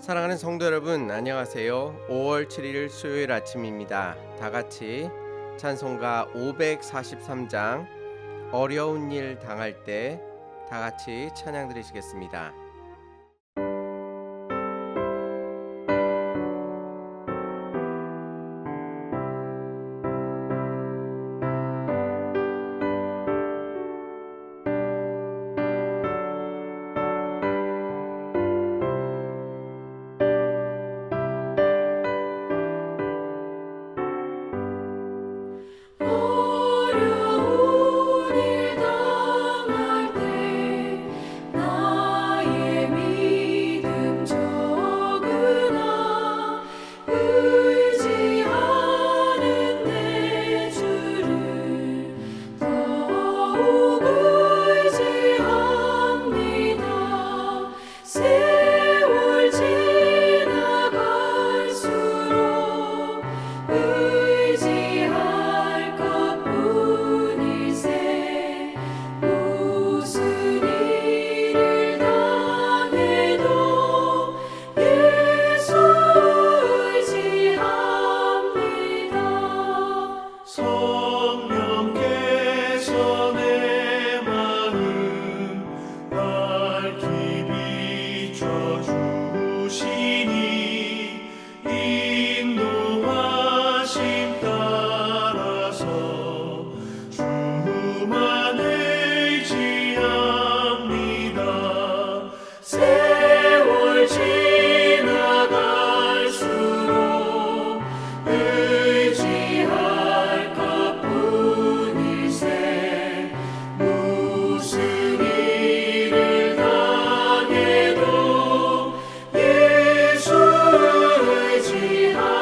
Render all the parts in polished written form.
사랑하는 성도 여러분, 안녕하세요. 5월 7일 수요일 아침입니다. 다 같이 찬송가 543장 어려운 일 당할 때 다 같이 찬양 드리시겠습니다. 어려운 일 당할 때 나의 믿음 적으나 의지하는 내 주를 더욱 의지합니다. 세월 지나갈수록 의지할 것뿐일세. 무슨 일을 당해도 예수 의지합니다. 성령께서 내 마음 밝히 비춰주시니 인도하심 따라서 주만 의지합니다. 세월 지나갈수록 의지할 것뿐일세. 무슨 일을 당해도 예수 의지합니다.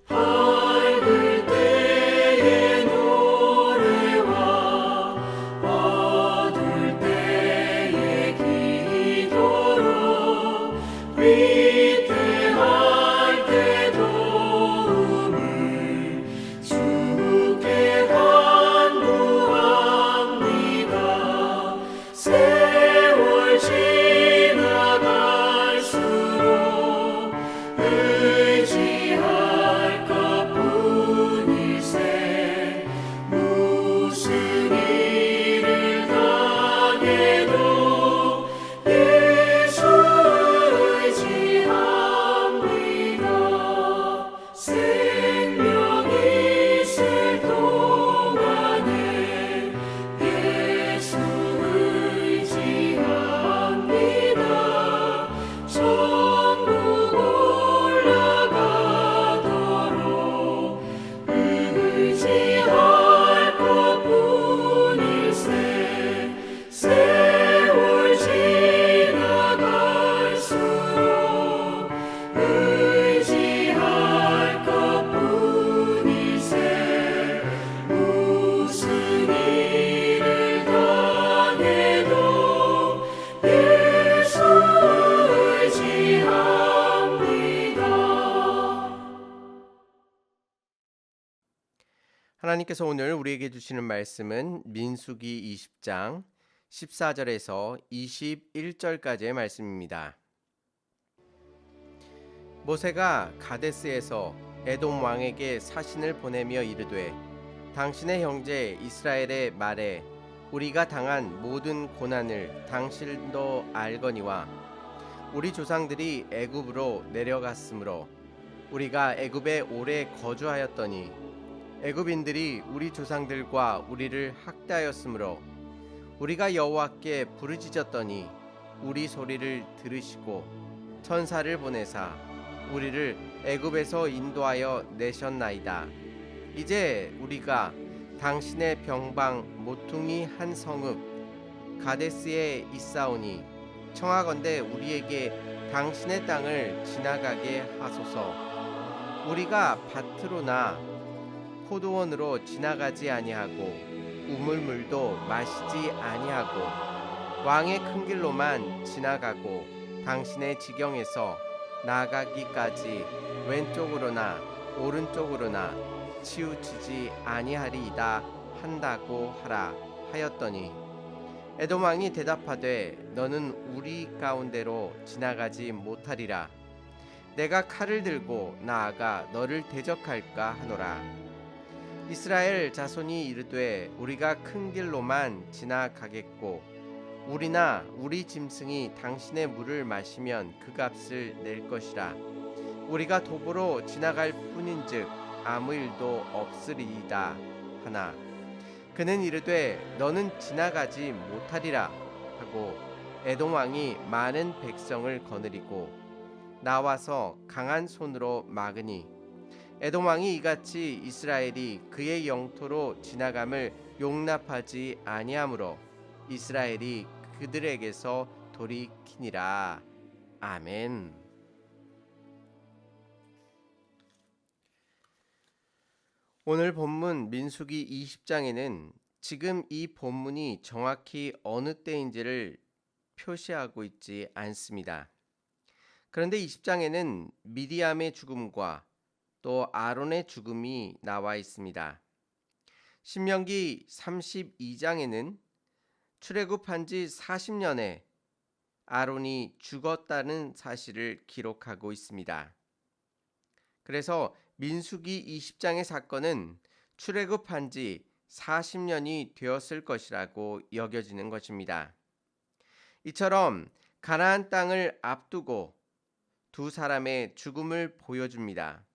밝을 때의 노래와 어두울 때의 기도로 위태할 때 도움을 주께 간구합니다. 세월 지나갈수록 의지할 것뿐일세. 무슨 일을 당해도 예수 의지합니다. 생명 있을 동안에 예수 의지합니다. 천국 올라가도록 의지할 것뿐일세. 세월 지나갈수록 의지할 것뿐일세. 무슨 일을 당해도 예수 의지합니다. 하나님께서 오늘 우리에게 주시는 말씀은 민수기 20장 14절에서 21절까지의 말씀입니다. 모세가 가데스에서 에돔 왕에게 사신을 보내며 이르되 당신의 형제 이스라엘의 말에 우리가 당한 모든 고난을 당신도 알거니와 우리 조상들이 애굽으로 내려갔으므로 우리가 애굽에 오래 거주하였더니 애굽인들이 우리 조상들과 우리를 학대하였으므로 우리가 여호와께 부르짖었더니 우리 소리를 들으시고 천사를 보내사 우리를 애굽에서 인도하여 내셨나이다. 이제 우리가 당신의 병방 모퉁이 한 성읍 가데스에 있사오니 청하건대 우리에게 당신의 땅을 지나가게 하소서. 우리가 밭으로나 포도원으로 지나가지 아니하고 우물물도 마시지 아니하고 왕의 큰 길로만 지나가고 당신의 지경에서 나가기까지 왼쪽으로나 오른쪽으로나 치우치지 아니하리이다 한다고 하라 하였더니 에돔 왕이 대답하되 너는 우리 가운데로 지나가지 못하리라. 내가 칼을 들고 나아가 너를 대적할까 하노라. 이스라엘 자손이 이르되 우리가 큰 길로만 지나가겠고 우리나 우리 짐승이 당신의 물을 마시면 그 값을 낼 것이라. 우리가 도보로 지나갈 뿐인즉 아무 일도 없으리이다 하나 그는 이르되 너는 지나가지 못하리라 하고 에돔 왕이 많은 백성을 거느리고 나와서 강한 손으로 막으니 에돔 왕이 이같이 이스라엘이 그의 영토로 지나감을 용납하지 아니하므로 이스라엘이 그들에게서 돌이키니라. 아멘. 오늘 본문 민수기 20장에는 지금 이 본문이 정확히 어느 때인지를 표시하고 있지 않습니다. 그런데 20장에는 미디암의 죽음과 또 아론의 죽음이 나와 있습니다. 신명기 32장에는 출애굽한 지 40년에 아론이 죽었다는 사실을 기록하고 있습니다. 그래서 민수기 20장의 사건은 출애굽한 지 40년이 되었을 것이라고 여겨지는 것입니다. 이처럼 가나안 땅을 앞두고 두 사람의 죽음을 보여줍니다.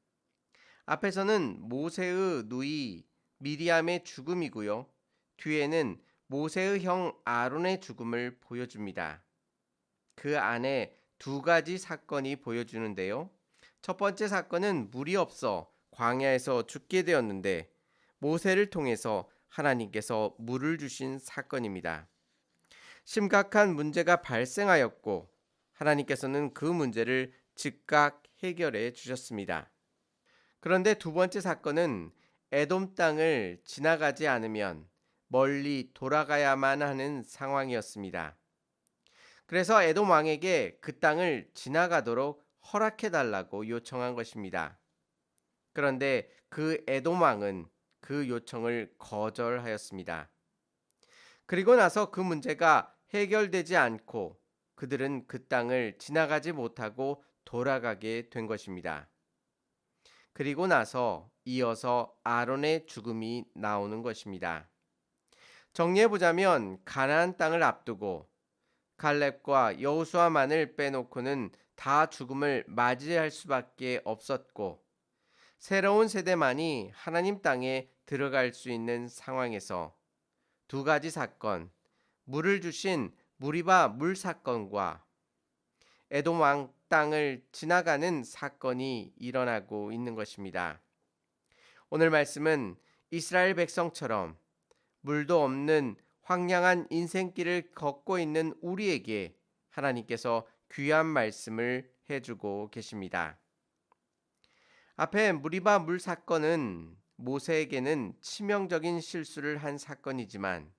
앞에서는 모세의 누이 미리암의 죽음이고요. 뒤에는 모세의 형 아론의 죽음을 보여줍니다. 그 안에 두 가지 사건이 보여주는데요. 첫 번째 사건은 물이 없어 광야에서 죽게 되었는데 모세를 통해서 하나님께서 물을 주신 사건입니다. 심각한 문제가 발생하였고 하나님께서는 그 문제를 즉각 해결해 주셨습니다. 그런데 두 번째 사건은 에돔 땅을 지나가지 않으면 멀리 돌아가야만 하는 상황이었습니다. 그래서 에돔 왕에게 그 땅을 지나가도록 허락해달라고 요청한 것입니다. 그런데 그 에돔 왕은 그 요청을 거절하였습니다. 그리고 나서 그 문제가 해결되지 않고 그들은 그 땅을 지나가지 못하고 돌아가게 된 것입니다. 그리고 나서 이어서 아론의 죽음이 나오는 것입니다. 정리해보자면 가나안 땅을 앞두고 갈렙과 여호수아만을 빼놓고는 다 죽음을 맞이할 수밖에 없었고 새로운 세대만이 하나님 땅에 들어갈 수 있는 상황에서 두 가지 사건, 물을 주신 무리바 물 사건과 에돔 왕 땅을 지나가는 사건이 일어나고 있는 것입니다. 오늘 말씀은 이스라엘 백성처럼 물도 없는 황량한 인생길을 걷고 있는 우리에게 하나님께서 귀한 말씀을 해주고 계십니다. 앞에 무리바 물 사건은 모세에게는 치명적인 실수를 한 사건이지만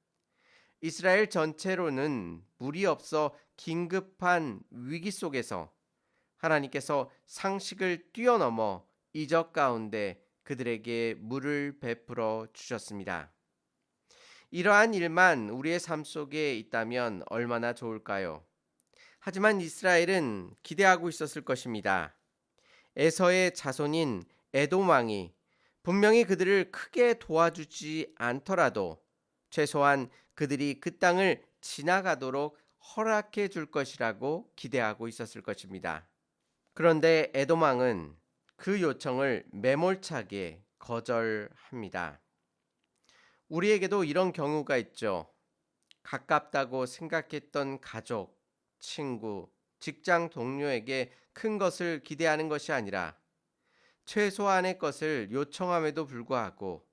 이스라엘 전체로는 물이 없어 긴급한 위기 속에서 하나님께서 상식을 뛰어넘어 이적 가운데 그들에게 물을 베풀어 주셨습니다. 이러한 일만 우리의 삶 속에 있다면 얼마나 좋을까요? 하지만 이스라엘은 기대하고 있었을 것입니다. 에서의 자손인 에돔 왕이 분명히 그들을 크게 도와주지 않더라도 최소한 그들이 그 땅을 지나가도록 허락해 줄 것이라고 기대하고 있었을 것입니다. 그런데 에돔 왕은 그 요청을 매몰차게 거절합니다. 우리에게도 이런 경우가 있죠. 가깝다고 생각했던 가족, 친구, 직장 동료에게 큰 것을 기대하는 것이 아니라 최소한의 것을 요청함에도 불구하고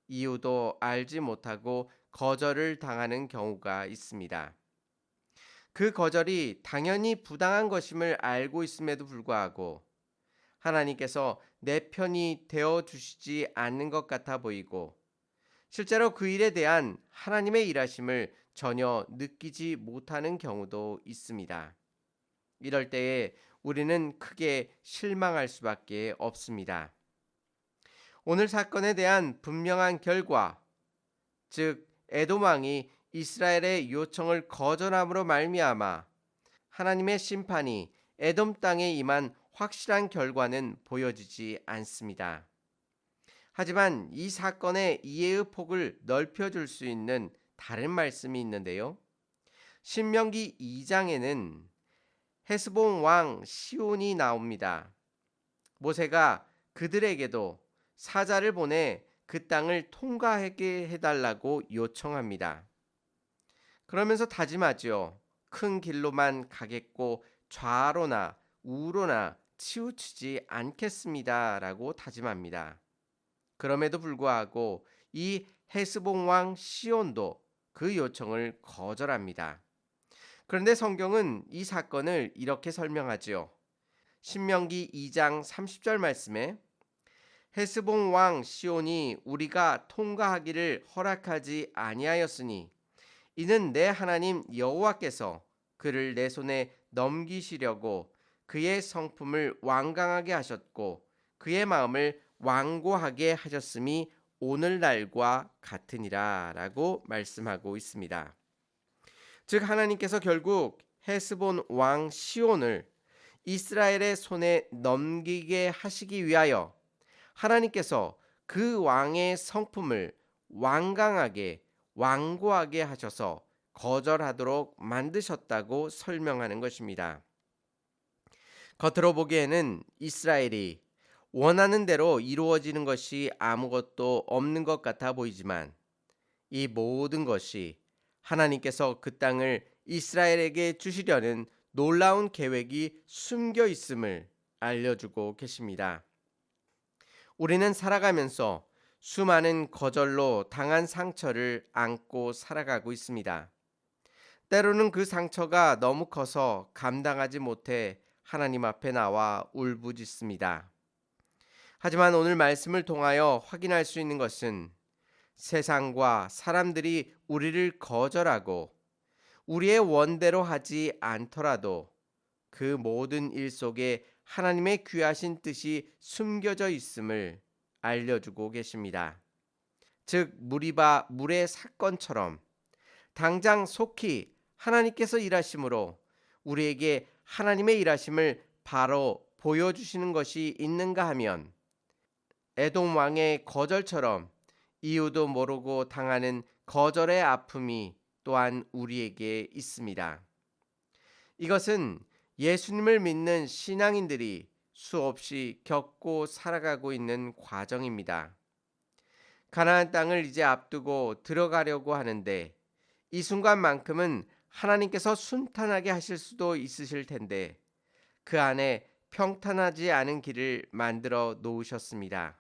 이유도 알지 못하고 거절을 당하는 경우가 있습니다. 그 거절이 당연히 부당한 것임을 알고 있음에도 불구하고 하나님께서 내 편이 되어 주시지 않는 것 같아 보이고 실제로 그 일에 대한 하나님의 일하심을 전혀 느끼지 못하는 경우도 있습니다. 이럴 때에 우리는 크게 실망할 수밖에 없습니다. 오늘 사건에 대한 분명한 결과, 즉 에돔 왕이 이스라엘의 요청을 거절함으로 말미암아 하나님의 심판이 에돔 땅에 임한 확실한 결과는 보여지지 않습니다. 하지만 이 사건의 이해의 폭을 넓혀줄 수 있는 다른 말씀이 있는데요. 신명기 2장에는 헤스본 왕 시온이 나옵니다. 모세가 그들에게도 사자를 보내 그 땅을 통과하게 해달라고 요청합니다. 그러면서 다짐하지요. 큰 길로만 가겠고 좌로나 우로나 치우치지 않겠습니다. 라고 다짐합니다. 그럼에도 불구하고 이 헤스본 왕 시온도 그 요청을 거절합니다. 그런데 성경은 이 사건을 이렇게 설명하지요. 신명기 2장 30절 말씀에 헤스본 왕 시온이 우리가 통과하기를 허락하지 아니하였으니 이는 내 하나님 여호와께서 그를 내 손에 넘기시려고 그의 성품을 완강하게 하셨고 그의 마음을 완고하게 하셨음이 오늘날과 같으니라 라고 말씀하고 있습니다. 즉 하나님께서 결국 헤스본 왕 시온을 이스라엘의 손에 넘기게 하시기 위하여 하나님께서 그 왕의 성품을 완강하게 완고하게 하셔서 거절하도록 만드셨다고 설명하는 것입니다. 겉으로 보기에는 이스라엘이 원하는 대로 이루어지는 것이 아무것도 없는 것 같아 보이지만 이 모든 것이 하나님께서 그 땅을 이스라엘에게 주시려는 놀라운 계획이 숨겨 있음을 알려주고 계십니다. 우리는 살아가면서 수많은 거절로 당한 상처를 안고 살아가고 있습니다. 때로는 그 상처가 너무 커서 감당하지 못해 하나님 앞에 나와 울부짖습니다. 하지만 오늘 말씀을 통하여 확인할 수 있는 것은 세상과 사람들이 우리를 거절하고 우리의 원대로 하지 않더라도 그 모든 일 속에 하나님의 귀하신 뜻이 숨겨져 있음을 알려주고 계십니다. 즉 무리바 물의 사건처럼 당장 속히 하나님께서 일하심으로 우리에게 하나님의 일하심을 바로 보여주시는 것이 있는가 하면 에돔 왕의 거절처럼 이유도 모르고 당하는 거절의 아픔이 또한 우리에게 있습니다. 이것은 예수님을 믿는 신앙인들이 수없이 겪고 살아가고 있는 과정입니다. 가나안 땅을 이제 앞두고 들어가려고 하는데 이 순간만큼은 하나님께서 순탄하게 하실 수도 있으실 텐데 그 안에 평탄하지 않은 길을 만들어 놓으셨습니다.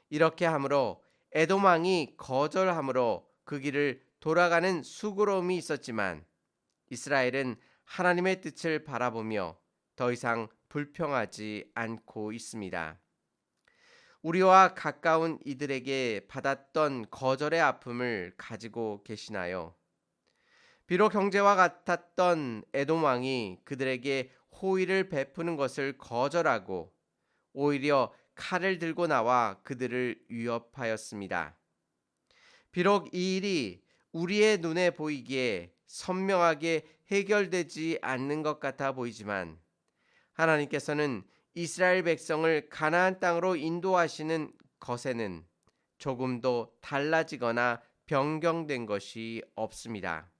이렇게 함으로 에돔 왕이 거절함으로 그 길을 돌아가는 수고로움이 있었지만 이스라엘은 하나님의 뜻을 바라보며 더 이상 불평하지 않고 있습니다. 우리와 가까운 이들에게 받았던 거절의 아픔을 가지고 계시나요? 비록 형제와 같았던 에돔 왕이 그들에게 호의를 베푸는 것을 거절하고 오히려 칼을 들고 나와 그들을 위협하였습니다. 비록 이 일이 우리의 눈에 보이기에 선명하게 해결되지 않는 것 같아 보이지만 하나님께서는 이스라엘 백성을 가나안 땅으로 인도하시는 것에는 조금도 달라지거나 변경된 것이 없습니다.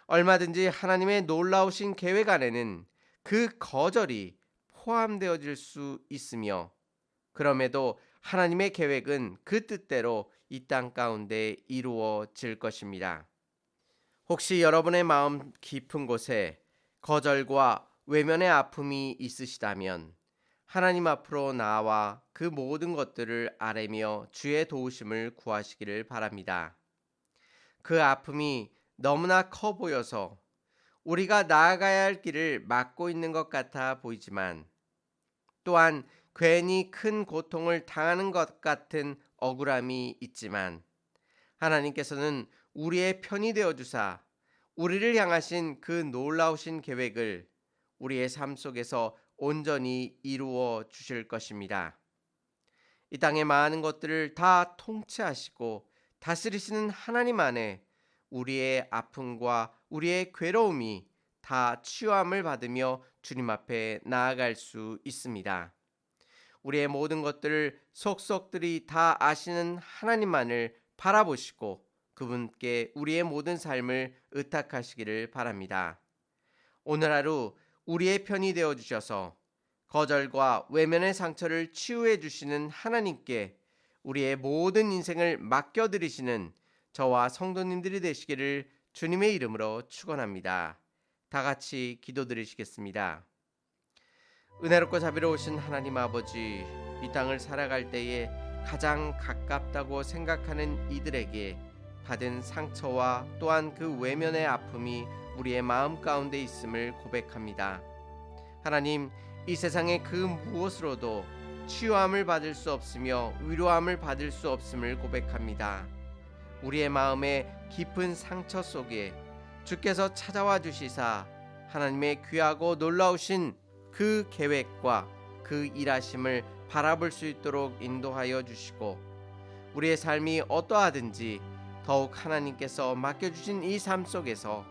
얼마든지 하나님의 놀라우신 계획 안에는 그 거절이 포함되어질 수 있으며 그럼에도 하나님의 계획은 그 뜻대로 이 땅 가운데 이루어질 것입니다. 혹시 여러분의 마음 깊은 곳에 거절과 외면의 아픔이 있으시다면 하나님 앞으로 나와 그 모든 것들을 아뢰며 주의 도우심을 구하시기를 바랍니다. 그 아픔이 너무나 커 보여서 우리가 나아가야 할 길을 막고 있는 것 같아 보이지만 또한 괜히 큰 고통을 당하는 것 같은 억울함이 있지만 하나님께서는 우리의 편이 되어 주사 우리를 향하신 그 놀라우신 계획을 우리의 삶 속에서 온전히 이루어 주실 것입니다. 이 땅의 많은 것들을 다 통치하시고 다스리시는 하나님 안에 우리의 아픔과 우리의 괴로움이 다 치유함을 받으며 주님 앞에 나아갈 수 있습니다. 우리의 모든 것들을 속속들이 다 아시는 하나님만을 바라보시고 그분께 우리의 모든 삶을 의탁하시기를 바랍니다. 오늘 하루 우리의 편이 되어 주셔서 거절과 외면의 상처를 치유해 주시는 하나님께 우리의 모든 인생을 맡겨드리시는 저와 성도님들이 되시기를 주님의 이름으로 축원합니다. 다 같이 기도드리시겠습니다. 은혜롭고 자비로우신 하나님 아버지, 이 땅을 살아갈 때에 가장 가깝다고 생각하는 이들에게 받은 상처와 또한 그 외면의 아픔이 우리의 마음 가운데 있음을 고백합니다. 하나님, 이 세상의 그 무엇으로도 치유함을 받을 수 없으며 위로함을 받을 수 없음을 고백합니다. 우리의 마음의 깊은 상처 속에 주께서 찾아와 주시사 하나님의 귀하고 놀라우신 그 계획과 그 일하심을 바라볼 수 있도록 인도하여 주시고 우리의 삶이 어떠하든지 더욱 하나님께서 맡겨주신 이 삶 속에서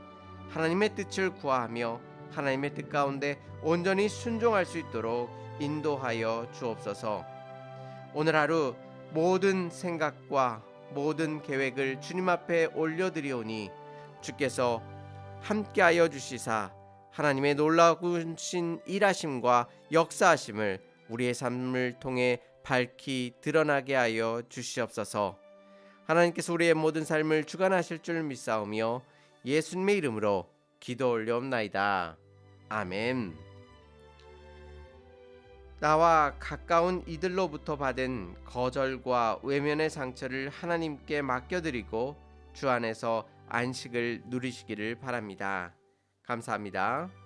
하나님의 뜻을 구하며 하나님의 뜻 가운데 온전히 순종할 수 있도록 인도하여 주옵소서. 오늘 하루 모든 생각과 모든 계획을 주님 앞에 올려드리오니 주께서 함께하여 주시사 하나님의 놀라우신 일하심과 역사하심을 우리의 삶을 통해 밝히 드러나게 하여 주시옵소서. 하나님께서 우리의 모든 삶을 주관하실 줄 믿사오며 예수님의 이름으로 기도 올려옵나이다. 아멘. 나와 가까운 이들로부터 받은 거절과 외면의 상처를 하나님께 맡겨드리고 주 안에서 안식을 누리시기를 바랍니다. 감사합니다.